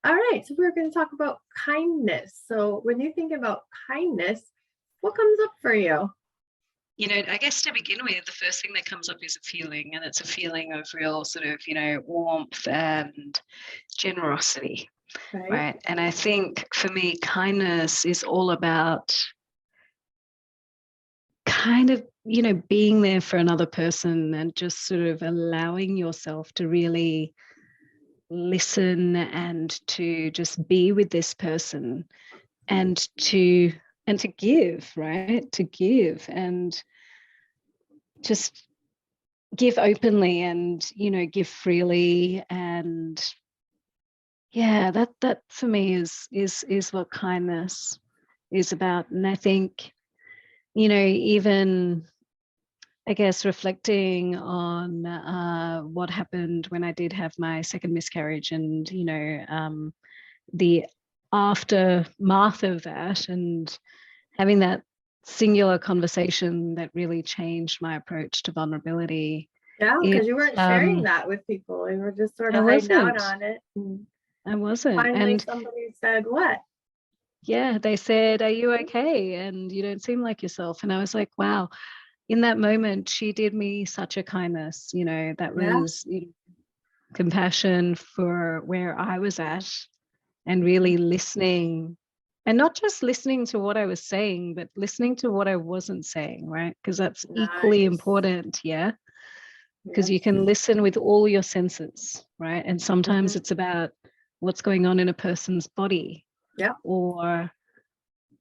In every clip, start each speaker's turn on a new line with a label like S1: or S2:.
S1: All right, so we're going to talk about kindness. So when you think about kindness, what comes up for you?
S2: I guess to begin with, the first thing that comes up is a feeling, and it's a feeling of real sort of, warmth and generosity, right? And I think for me, kindness is all about kind of, being there for another person and just sort of allowing yourself to really listen and to just be with this person and to give, right? To give and just give openly and, give freely. And yeah, that for me is what kindness is about. And I think, even I guess reflecting on what happened when I did have my second miscarriage and, the aftermath of that, and having that singular conversation that really changed my approach to vulnerability.
S1: Yeah, because you weren't sharing that with people. You were just sort of hiding out on it.
S2: I wasn't.
S1: Finally, somebody said, what?
S2: Yeah, they said, "Are you okay? And you don't seem like yourself." And I was like, wow. In that moment, she did me such a kindness, that was compassion for where I was at and really listening, and not just listening to what I was saying, but listening to what I wasn't saying, right? Because that's equally important, because you can listen with all your senses, right? And sometimes it's about what's going on in a person's body, or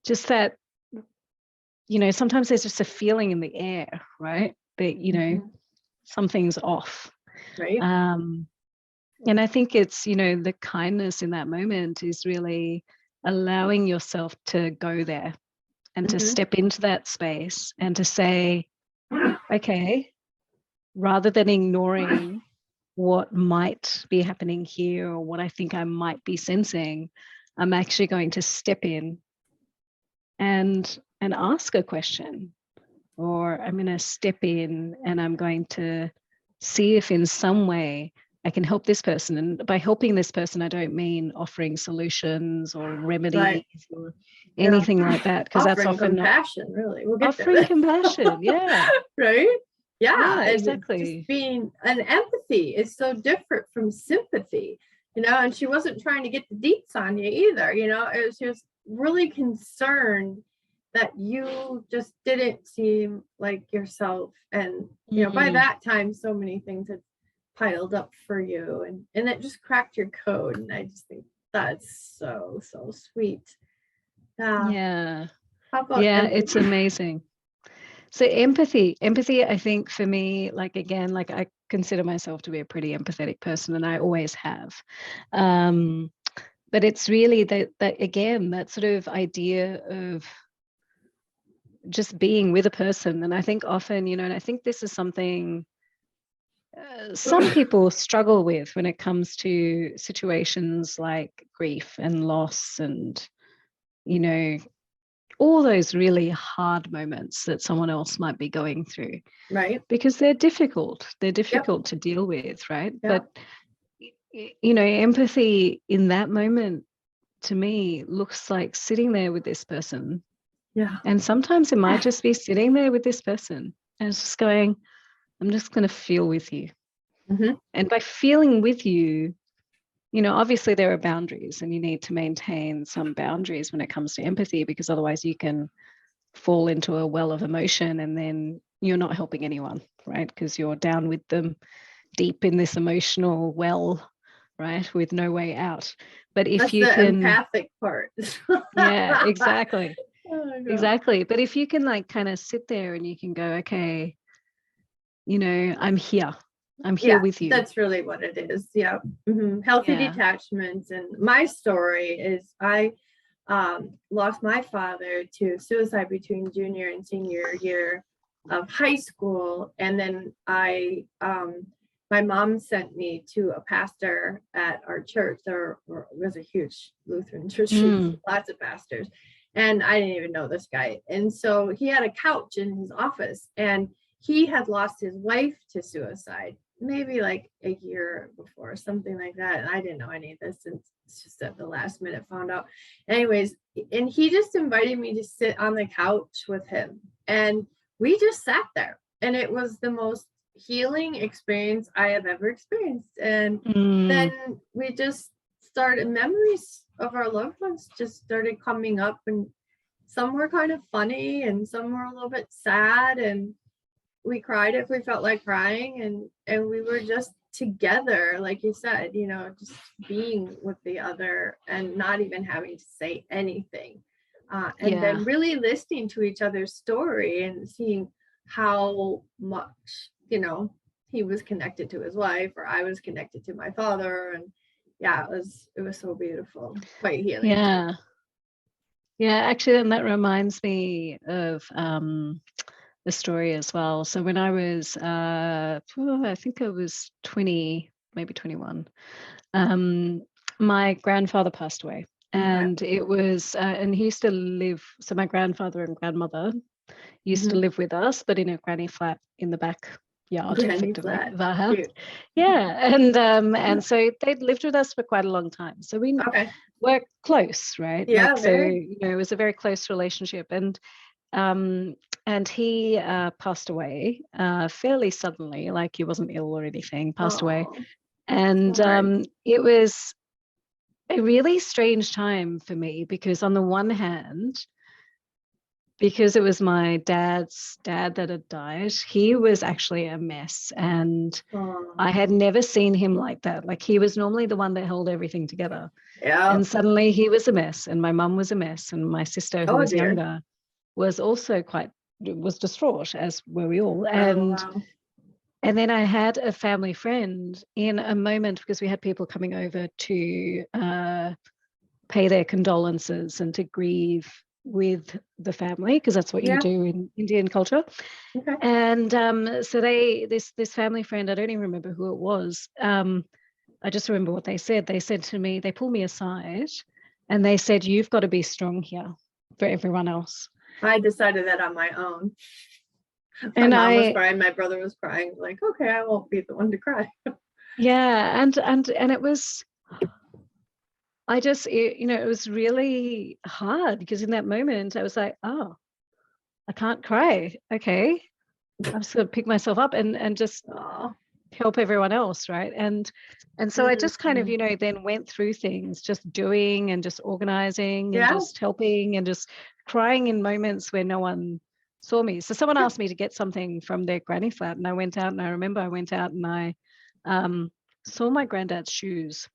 S2: just that, sometimes there's just a feeling in the air, right? That, something's off.
S1: Right.
S2: And I think it's, the kindness in that moment is really allowing yourself to go there and to step into that space and to say, okay, rather than ignoring what might be happening here or what I think I might be sensing, I'm actually going to step in and ask a question, or I'm going to step in and I'm going to see if in some way I can help this person. And by helping this person, I don't mean offering solutions or remedies or anything like that, because that's often
S1: compassion, really. We'll get
S2: offering compassion,
S1: right? Yeah,
S2: exactly.
S1: Just being an empathy is so different from sympathy, and she wasn't trying to get the deets on you either, it was just really concerned that you just didn't seem like yourself. And, by that time, so many things had piled up for you, and it just cracked your code. And I just think that's so sweet.
S2: Yeah.
S1: How about
S2: empathy? It's amazing. So empathy, I think for me, I consider myself to be a pretty empathetic person, and I always have. But it's really that again, that sort of idea of just being with a person. And I think often, and I think this is something some people struggle with when it comes to situations like grief and loss and, all those really hard moments that someone else might be going through.
S1: Right.
S2: Because they're difficult. They're difficult to deal with, right? But, empathy in that moment to me looks like sitting there with this person.
S1: Yeah.
S2: And sometimes it might just be sitting there with this person and it's just going, I'm just going to feel with you. And by feeling with you, obviously there are boundaries, and you need to maintain some boundaries when it comes to empathy, because otherwise you can fall into a well of emotion and then you're not helping anyone, right? Because you're down with them deep in this emotional well, right? With no way out. But if
S1: that's
S2: you
S1: the
S2: can,
S1: empathic part.
S2: Yeah, exactly.
S1: Exactly.
S2: But if you can kind of sit there and you can go, okay, I'm here. I'm here with you.
S1: That's really what it is. Yeah. Healthy detachment. And my story is I lost my father to suicide between junior and senior year of high school. And then my mom sent me to a pastor at our church. There was a huge Lutheran church, lots of pastors. And I didn't even know this guy. And so he had a couch in his office, and he had lost his wife to suicide. maybe like a year before, something like that. And I didn't know any of this, and it's just at the last minute found out. Anyways, and he just invited me to sit on the couch with him, and we just sat there, and it was the most healing experience I have ever experienced. And then we just started, memories of our loved ones just started coming up, and some were kind of funny and some were a little bit sad, and we cried if we felt like crying, and we were just together, like you said, you know, just being with the other and not even having to say anything, and then really listening to each other's story and seeing how much, you know, he was connected to his wife, or I was connected to my father. And yeah, it was so beautiful, quite healing.
S2: Yeah, actually, and that reminds me of the story as well. So when I was, I think I was 20, maybe 21, my grandfather passed away. And it was, and he used to live, so my grandfather and grandmother used to live with us, but in a granny flat in the backyard, effectively, of our house. Yeah, and so they'd lived with us for quite a long time. So we were close, right?
S1: Yeah,
S2: like, so, you know, it was a very close relationship. And he passed away fairly suddenly, like he wasn't ill or anything, passed away. And it was a really strange time for me, because on the one hand, because it was my dad's dad that had died, he was actually a mess. And I had never seen him like that. Like, he was normally the one that held everything together. And suddenly he was a mess, and my mum was a mess, and my sister, who was younger, was also was distraught, as were we all. And then I had a family friend in a moment, because we had people coming over to pay their condolences and to grieve with the family, because that's what you do in Indian culture. And so this family friend, I don't even remember who it was. I just remember what they said. They said to me, they pulled me aside and they said, "You've got to be strong here for everyone else."
S1: I decided that on my own. My mom was crying, my brother was crying. Like, okay, I won't be the one to cry.
S2: Yeah, and it was, I just, you know, it was really hard, because in that moment I was like, oh, I can't cry. Okay, I'm just gonna pick myself up and just help everyone else, right? And so I just kind of, you know, then went through things, just doing and just organizing and just helping and just crying in moments where no one saw me. So someone asked me to get something from their granny flat, and I went out, and I remember I went out and I saw my granddad's shoes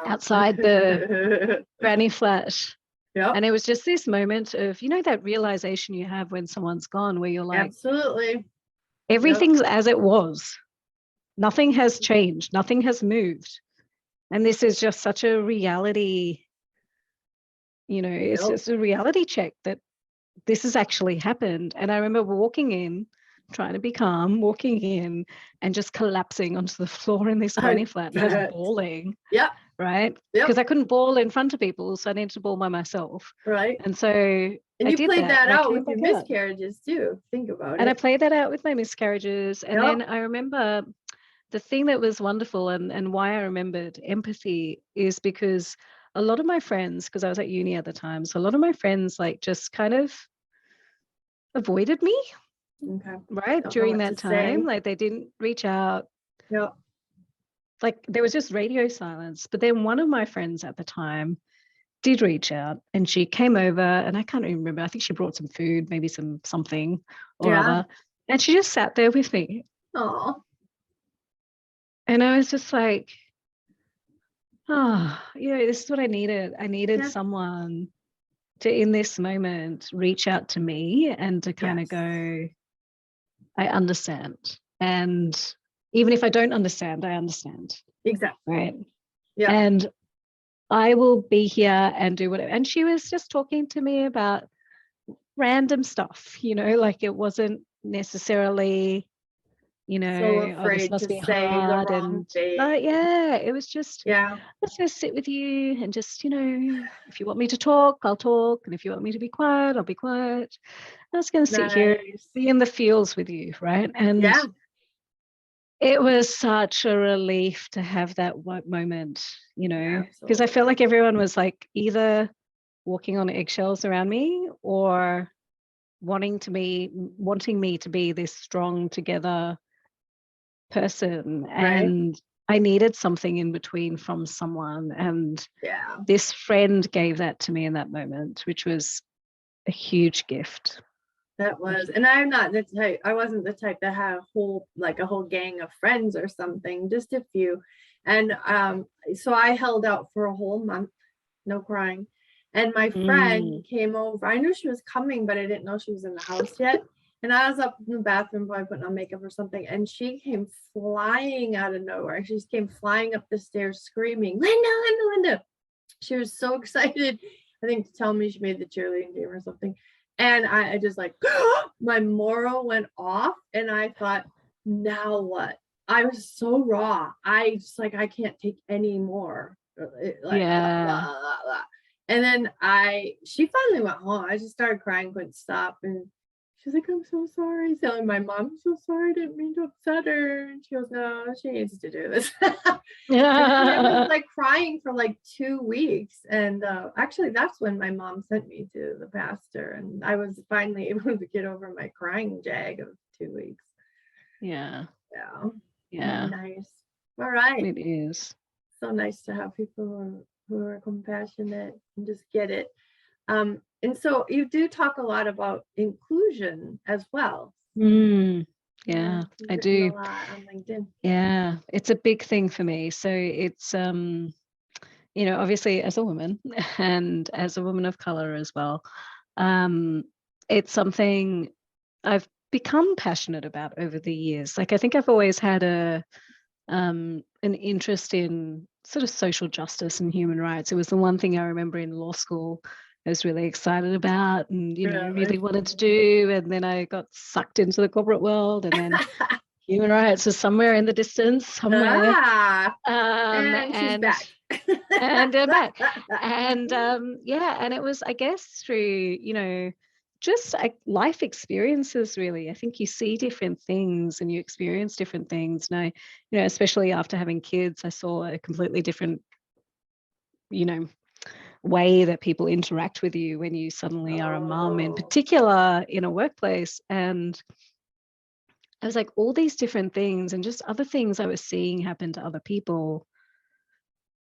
S2: outside the granny flat. And it was just this moment of, you know, that realization you have when someone's gone, where you're like,
S1: absolutely,
S2: everything's as it was. Nothing has changed. Nothing has moved. And this is just such a reality, you know, it's just a reality check that this has actually happened. And I remember walking in, trying to be calm, walking in and just collapsing onto the floor in this granny flat and just bawling. Right? Because I couldn't bawl in front of people, so I needed to bawl by myself. And so
S1: you played that out with your miscarriages too. Think about it.
S2: And I played that out with my miscarriages. And then I remember the thing that was wonderful, and why I remembered empathy, is because a lot of my friends, because I was at uni at the time, so a lot of my friends like just kind of avoided me. Right? During that time, like they didn't reach out. Like there was just radio silence. But then one of my friends at the time did reach out, and she came over, and I can't even remember. I think she brought some food, maybe something or other. And she just sat there with me. And I was just like, oh, you know, this is what I needed. I needed someone to, in this moment, reach out to me and to kind of go, I understand. And even if I don't understand, I understand. Right. And I will be here and do whatever. And she was just talking to me about random stuff, you know, like it wasn't necessarily, you know,
S1: so
S2: this must be
S1: say
S2: hard.
S1: the wrong thing.
S2: It was just, let's just sit with you and just, you know, if you want me to talk, I'll talk. And if you want me to be quiet, I'll be quiet. I'm just going to sit here, be in the feels with you, right? And It was such a relief to have that moment, you know, because I
S1: Absolutely.
S2: felt like everyone was like either walking on eggshells around me or wanting me to be this strong together person.
S1: Right.
S2: And I needed something in between from someone. And
S1: Yeah.
S2: this friend gave that to me in that moment, which was a huge gift.
S1: That was, and I'm not the type, I wasn't the type to have a whole gang of friends or something, just a few. And so I held out for a whole month, no crying. And my friend came over. I knew she was coming, but I didn't know she was in the house yet. And I was up in the bathroom, probably putting on makeup or something. And she came flying out of nowhere. She just came flying up the stairs screaming, Linda, Linda, Linda. She was so excited, I think, to tell me she made the cheerleading team or something. And I just like, my moral went off. And I thought, now what? I was so raw. I just like, I can't take any more. Like,
S2: Yeah.
S1: blah, blah, blah. And then she finally went home. I just started crying, couldn't stop. And she's like, I'm so sorry. Telling my mom, I'm so sorry, I didn't mean to upset her. And she goes, no, she needs to do this. I was like crying for like 2 weeks. And actually, that's when my mom sent me to the pastor. And I was finally able to get over my crying jag of 2 weeks.
S2: Yeah.
S1: Yeah.
S2: Yeah.
S1: Nice. All right.
S2: It is.
S1: So nice to have people who are compassionate and just get it. And so you do talk a lot about inclusion as well.
S2: Yeah, I do.
S1: A lot on LinkedIn.
S2: Yeah, it's a big thing for me. So it's you know, obviously as a woman and as a woman of color as well, it's something I've become passionate about over the years. Like I think I've always had an interest in sort of social justice and human rights. It was the one thing I remember in law school I was really excited about and, you know, really wanted to do. And then I got sucked into the corporate world, and then human rights was somewhere in the distance, somewhere.
S1: And she's back.
S2: And back. And yeah, and it was, I guess, through, you know, just life experiences, really. I think you see different things and you experience different things. And I, you know, especially after having kids, I saw a completely different, you know, way that people interact with you when you suddenly are a mum, in particular in a workplace. And I was like, all these different things and just other things I was seeing happen to other people.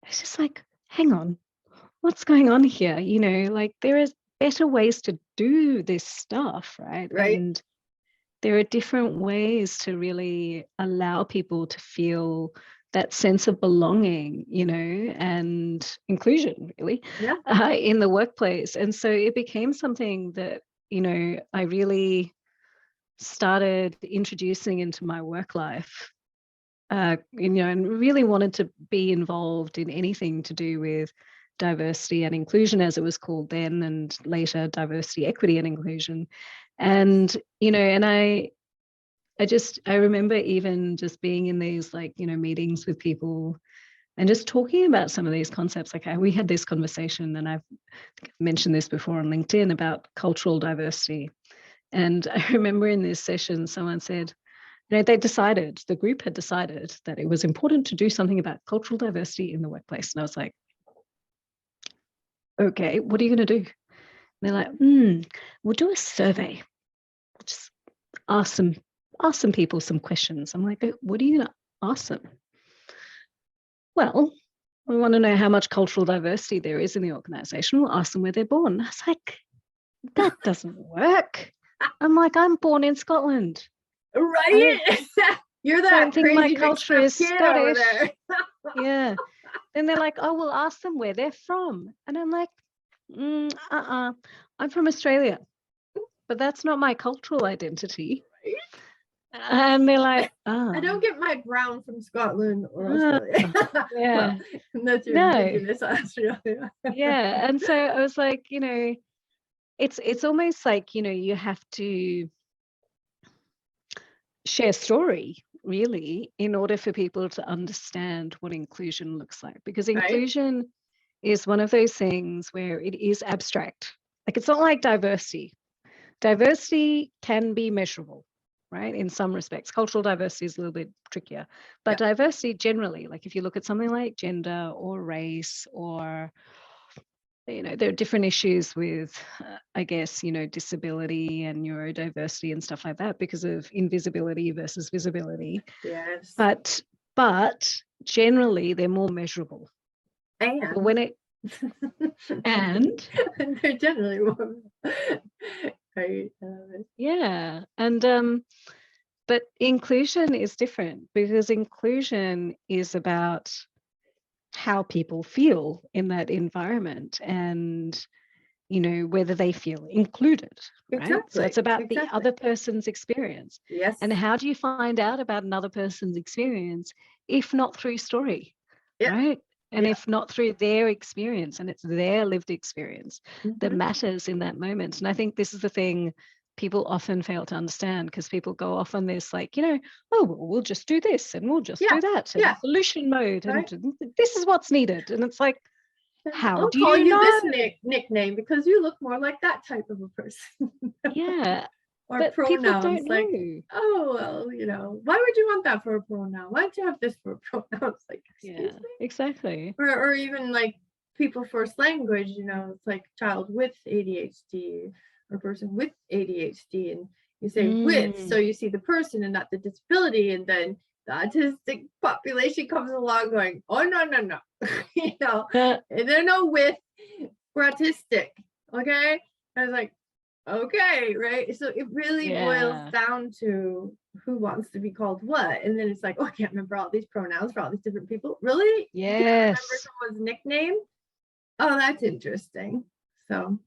S2: It's just like, hang on, what's going on here? You know, like there is better ways to do this stuff, right? And there are different ways to really allow people to feel that sense of belonging, you know, and inclusion, really, in the workplace. And so it became something that, you know, I really started introducing into my work life, you know, and really wanted to be involved in anything to do with diversity and inclusion, as it was called then, and later diversity, equity, and inclusion. And, you know, and I remember even just being in these, like, you know, meetings with people and just talking about some of these concepts. Like we had this conversation, and I've mentioned this before on LinkedIn, about cultural diversity. And I remember in this session, someone said, you know, the group had decided that it was important to do something about cultural diversity in the workplace. And I was like, okay, what are you going to do? And they're like, we'll do a survey. We'll just ask some people some questions. I'm like, what are you going to ask them? Well, we want to know how much cultural diversity there is in the organization. We'll ask them where they're born. I was like, that doesn't work. I'm like, I'm born in Scotland.
S1: Right? You're that
S2: don't think my culture is Scottish. Yeah. Then they're like, oh, we'll ask them where they're from. And I'm like, I'm from Australia, but that's not my cultural identity. And they're like, oh.
S1: I don't get my brown from Scotland or Australia.
S2: Yeah.
S1: Well, that's your indigenous Australia.
S2: Yeah. And so I was like, you know, it's almost like, you know, you have to share story, really, in order for people to understand what inclusion looks like. Because inclusion is one of those things where it is abstract. Like, it's not like diversity. Diversity can be measurable. right? In some respects, cultural diversity is a little bit trickier, but diversity generally, like if you look at something like gender or race, or there are different issues with, I guess, disability and neurodiversity and stuff like that because of invisibility versus visibility.
S1: Yes.
S2: But generally, they're more measurable.
S1: And
S2: when it and
S1: they're generally more right.
S2: Yeah, and but inclusion is different, because inclusion is about how people feel in that environment, and whether they feel included, right?
S1: Exactly.
S2: So it's about the other person's experience.
S1: Yes.
S2: And how do you find out about another person's experience if not through story? Right? And if not through their experience, and it's their lived experience that matters in that moment. And I think this is the thing people often fail to understand, because people go off on this like, oh, well, we'll just do this and we'll just do that, and solution mode, and this is what's needed. And it's like, how
S1: I'll
S2: do
S1: call
S2: you know
S1: this nickname because you look more like that type of a person. Or
S2: but
S1: pronouns,
S2: people don't
S1: like,
S2: know.
S1: oh, well, why would you want that for a pronoun? Why don't you have this for a pronoun? It's like, excuse me?
S2: Exactly.
S1: Or even like people first language, it's like child with ADHD or person with ADHD, and you say with, so you see the person and not the disability, and then the autistic population comes along going, oh, no. They're no with, we're autistic, okay? I was like, okay, right? So it really boils down to who wants to be called what, and then it's like, oh, I can't remember all these pronouns for all these different people. Really?
S2: Yes.
S1: You can't remember someone's nickname? Oh, that's interesting. So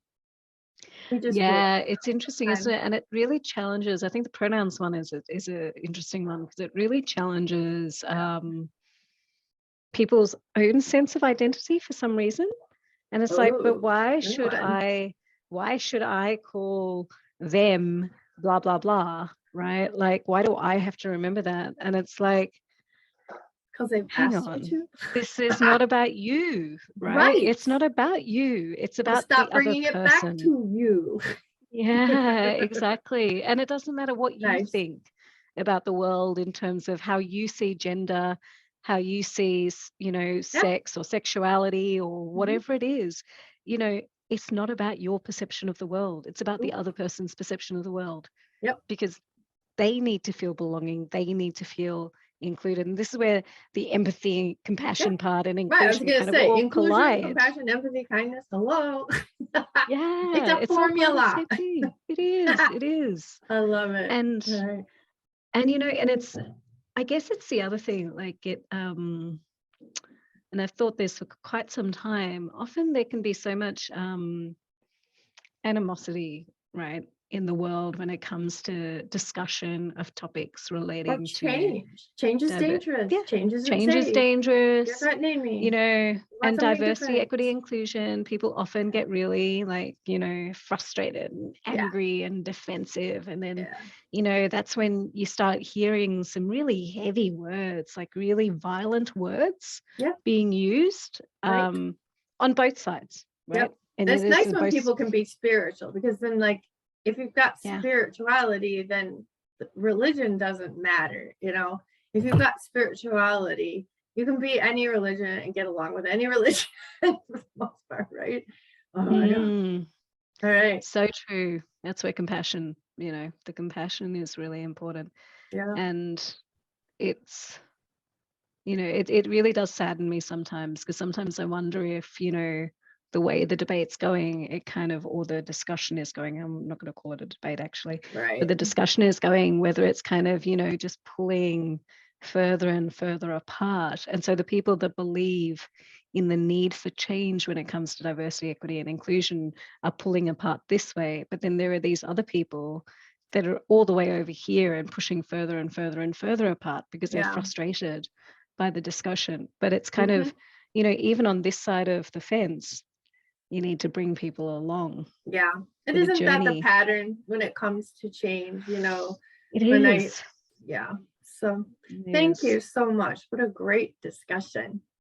S2: it's interesting, isn't it? And it really challenges. I think the pronouns one is an interesting one, because it really challenges people's own sense of identity for some reason. And it's like, but why should I call them blah blah blah, right? Like, why do I have to remember that? And it's like,
S1: because they've asked you to.
S2: This is not about you, right? It's not about you. It's about
S1: stop
S2: the other
S1: bringing it
S2: person.
S1: back to you.
S2: Exactly. And it doesn't matter what you think about the world in terms of how you see gender, how you see, sex or sexuality or whatever it is. It's not about your perception of the world. It's about the other person's perception of the world. Because they need to feel belonging. They need to feel included. And this is where the empathy, compassion part and inclusion kind of all collide.
S1: Compassion, empathy, kindness. Hello.
S2: It's
S1: a formula.
S2: It is.
S1: I love it.
S2: And and it's, I guess it's the other thing, like it and I've thought this for quite some time. Often there can be so much animosity, right, in the world when it comes to discussion of topics relating to
S1: change is dangerous. Change is
S2: dangerous.
S1: You're not naming.
S2: And diversity, equity, inclusion. People often get really frustrated and angry and defensive, and then that's when you start hearing some really heavy words, like really violent words being used on both sides, right? And
S1: it's nice when people can be spiritual, because then, like, if you've got spirituality, then religion doesn't matter. If you've got spirituality, you can be any religion and get along with any religion for the most part, right? All right.
S2: So true. That's where compassion, the compassion is really important. And it's, it really does sadden me sometimes, because sometimes I wonder if, the way the debate's going, it kind of, or the discussion is going, I'm not going to call it a debate actually, but the discussion is going, whether it's kind of, just pulling further and further apart. And so the people that believe in the need for change when it comes to diversity, equity, and inclusion are pulling apart this way. But then there are these other people that are all the way over here and pushing further and further and further apart, because they're frustrated by the discussion. But it's kind of, even on this side of the fence, you need to bring people along.
S1: It isn't that the pattern when it comes to change,
S2: It is.
S1: So thank you so much. What a great discussion.